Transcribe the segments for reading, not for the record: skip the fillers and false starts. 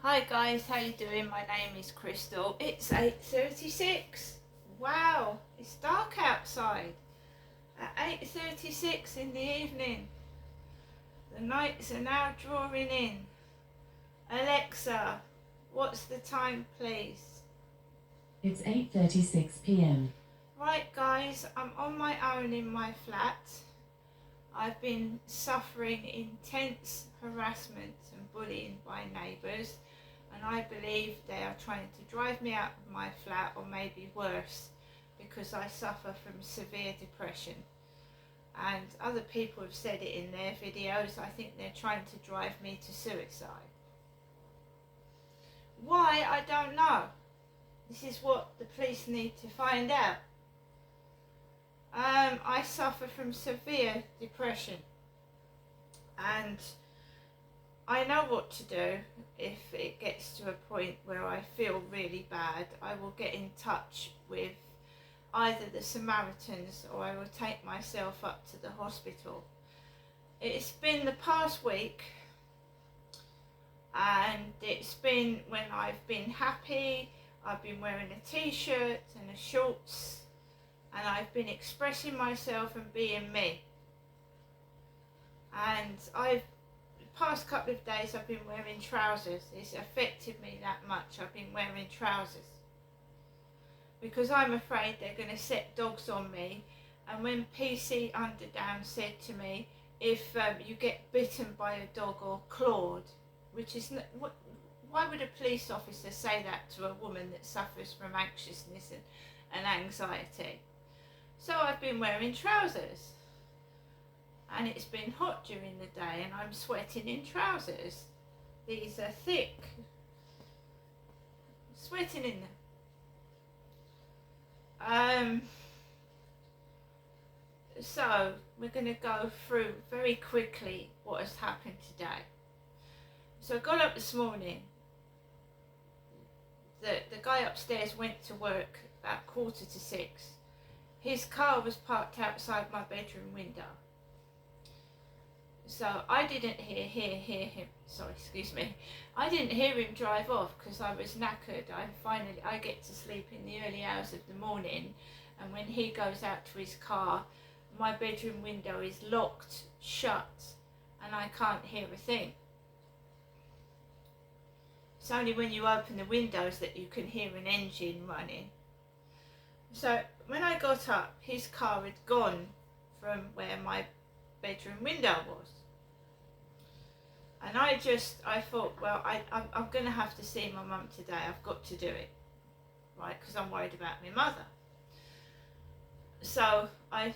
Hi guys, how you doing? My name is Crystal. It's 8:36. Wow, it's dark outside at 8:36 in the evening. The nights are now drawing in. Alexa, what's the time please? It's 8:36 p.m. Right guys, I'm on my own in my flat. I've been suffering intense harassment and bullying by neighbours, and I believe they are trying to drive me out of my flat, or maybe worse, because I suffer from severe depression. And other people have said it in their videos. I think they're trying to drive me to suicide. Why? I don't know. This is what the police need to find out. I suffer from severe depression, and I know what to do if it gets to a point where I feel really bad. I will get in touch with either the Samaritans, or I will take myself up to the hospital. It's been the past week, and it's been when I've been happy. I've been wearing a t-shirt and a shorts, and I've been expressing myself and being me. And the past couple of days I've been wearing trousers. It's affected me that much. I've been wearing trousers because I'm afraid they're going to set dogs on me. And when PC Underdown said to me, if you get bitten by a dog or clawed, which is why would a police officer say that to a woman that suffers from anxiousness and anxiety? So I've been wearing trousers, and it's been hot during the day, and I'm sweating in trousers. These are thick, sweating in them. So we're going to go through very quickly what has happened today. So I got up this morning. The guy upstairs went to work at 5:45. His car was parked outside my bedroom window. So I didn't hear him. Sorry, excuse me. I didn't hear him drive off because I was knackered. I get to sleep in the early hours of the morning, and when he goes out to his car, my bedroom window is locked shut, and I can't hear a thing. It's only when you open the windows that you can hear an engine running. So when I got up, his car had gone from where my bedroom window was. And I thought, well, I'm going to have to see my mum today. I've got to do it, right, because I'm worried about my mother. So I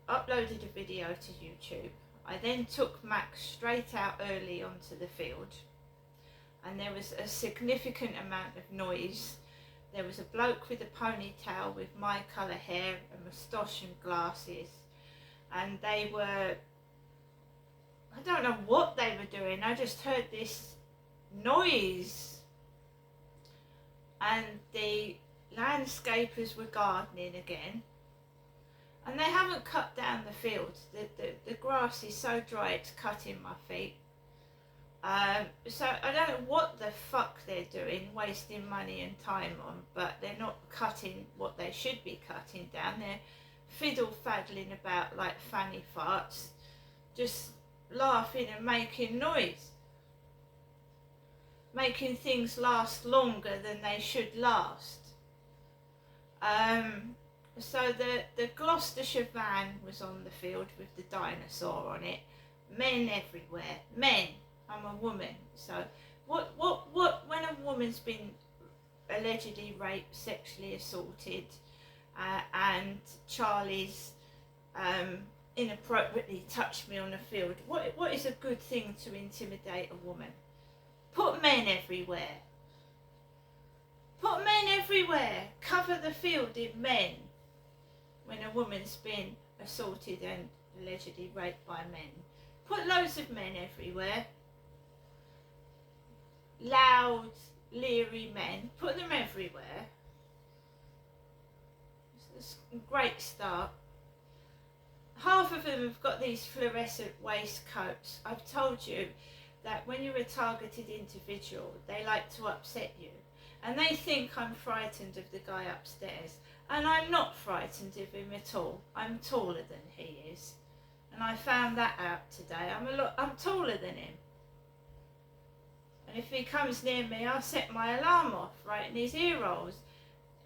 uploaded a video to YouTube. I then took Max straight out early onto the field, and there was a significant amount of noise. There was a bloke with a ponytail with my colour hair, a moustache and glasses, and they were, I don't know what they were doing. I just heard this noise, and the landscapers were gardening again, and they haven't cut down the fields. The grass is so dry it's cutting my feet. So I don't know what the fuck they're doing, wasting money and time on, but they're not cutting what they should be cutting down. They're fiddle-faddling about like fanny farts, just laughing and making noise, making things last longer than they should last. So the Gloucestershire van was on the field with the dinosaur on it. Men everywhere, men. I'm a woman, so what when a woman's been allegedly raped, sexually assaulted, and Charlie's inappropriately touched me on the field, what is a good thing to intimidate a woman? Put men everywhere. Put men everywhere. Cover the field in men when a woman's been assaulted and allegedly raped by men. Put loads of men everywhere. Loud, leery men, put them everywhere. It's a great start. Half of them have got these fluorescent waistcoats. I've told you that when you're a targeted individual, they like to upset you. And they think I'm frightened of the guy upstairs. And I'm not frightened of him at all. I'm taller than he is. And I found that out today. I'm taller than him. And if he comes near me, I'll set my alarm off right in his ear rolls.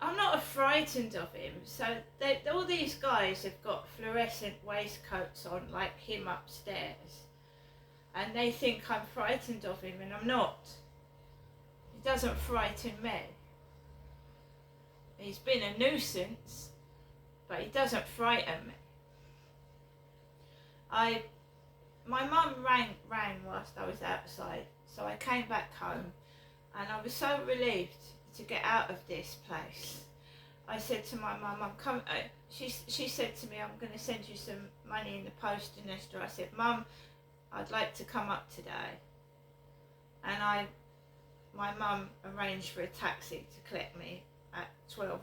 I'm not frightened of him. So all these guys have got fluorescent waistcoats on like him upstairs. And they think I'm frightened of him, and I'm not. He doesn't frighten me. He's been a nuisance, but he doesn't frighten me. My mum rang whilst I was outside, so I came back home, and I was so relieved to get out of this place. I said to my mum, I'm coming. She said to me, I'm going to send you some money in the post, and Esther. I said, Mum, I'd like to come up today. And my mum arranged for a taxi to collect me at 12,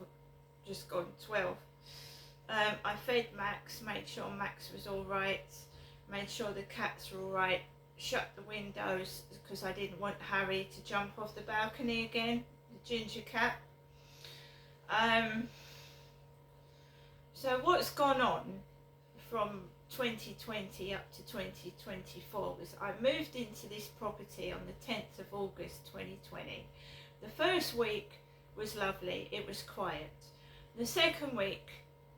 just gone 12. I fed Max, made sure Max was all right, made sure the cats were all right, shut the windows because I didn't want Harry to jump off the balcony again, the ginger cat. So what's gone on from 2020 up to 2024 was I moved into this property on the 10th of August 2020. The first week was lovely, it was quiet. The second week,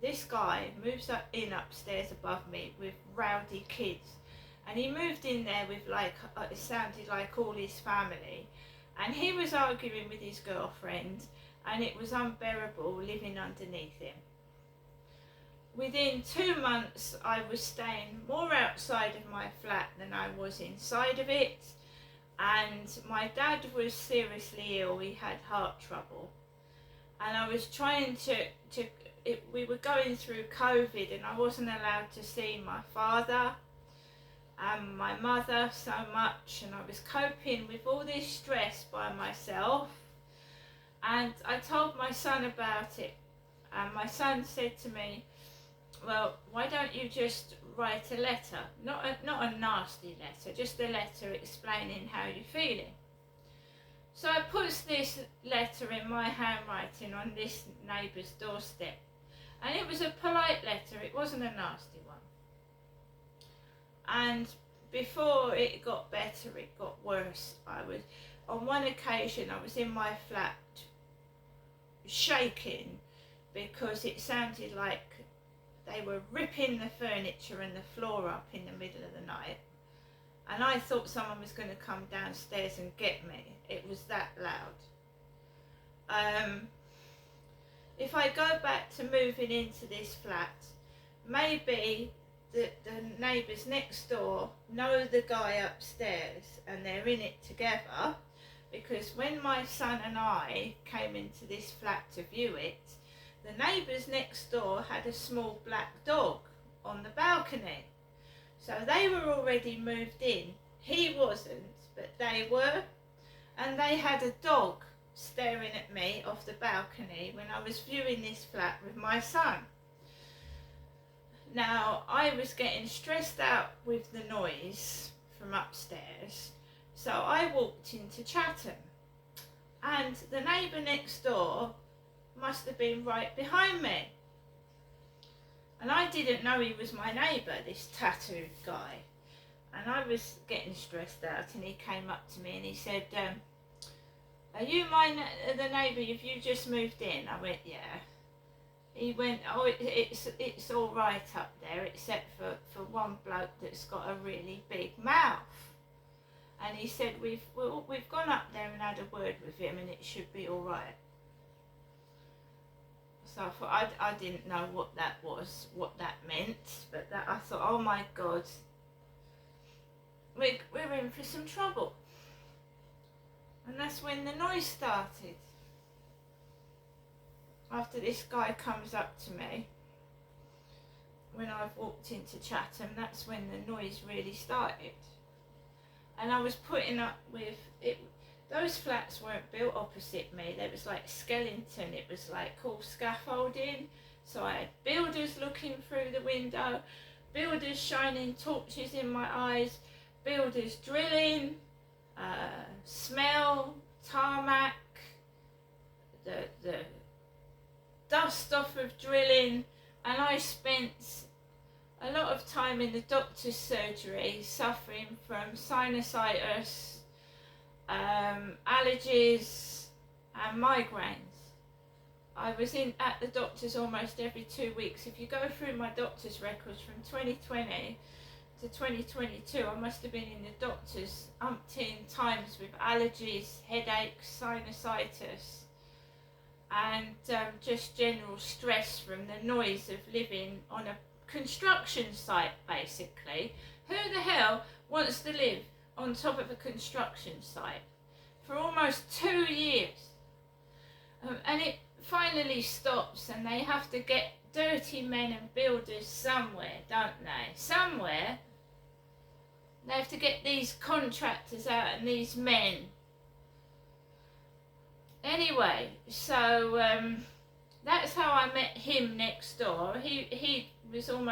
this guy moves in upstairs above me with rowdy kids, and he moved in there with it sounded like all his family, and he was arguing with his girlfriend, and it was unbearable living underneath him. Within 2 months, I was staying more outside of my flat than I was inside of it, and my dad was seriously ill. He had heart trouble, and I was trying we were going through COVID, and I wasn't allowed to see my father and my mother so much, and I was coping with all this stress by myself. And I told my son about it, and my son said to me, well, why don't you just write a letter? Not a nasty letter, just a letter explaining how you're feeling. So I put this letter in my handwriting on this neighbour's doorstep. And it was a polite letter, it wasn't a nasty one. And before it got better, it got worse. On one occasion, I was in my flat shaking because it sounded like they were ripping the furniture and the floor up in the middle of the night, and I thought someone was going to come downstairs and get me. It was that loud. If I go back to moving into this flat, maybe the neighbours next door know the guy upstairs and they're in it together, because when my son and I came into this flat to view it, the neighbours next door had a small black dog on the balcony. So they were already moved in. He wasn't, but they were. And they had a dog staring at me off the balcony when I was viewing this flat with my son. Now, I was getting stressed out with the noise from upstairs, so I walked into Chatham. And the neighbour next door must have been right behind me. And I didn't know he was my neighbour, this tattooed guy. And I was getting stressed out, and he came up to me and he said, are you the neighbour, have you just moved in? I went, yeah. He went, oh, it's all right up there, except for one bloke that's got a really big mouth. And he said, we've gone up there and had a word with him, and it should be all right. So I thought, I didn't know what that was, what that meant, but I thought, oh my God, we're in for some trouble. And that's when the noise started. After this guy comes up to me, when I've walked into Chatham, that's when the noise really started. And I was putting up with it. Those flats weren't built opposite me. They was like skeleton. It was like all scaffolding. So I had builders looking through the window, builders shining torches in my eyes, builders drilling, smell, tarmac, the dust off of drilling, and I spent a lot of time in the doctor's surgery suffering from sinusitis, allergies and migraines. I was at the doctor's almost every 2 weeks. If you go through my doctor's records from 2020 to 2022, I must have been in the doctor's umpteen times with allergies, headaches, sinusitis, and just general stress from the noise of living on a construction site, basically. Who the hell wants to live on top of a construction site for almost 2 years? And it finally stops, and they have to get dirty men and builders somewhere, don't they? Somewhere. They have to get these contractors out and these men. Anyway, so that's how I met him next door. He was almost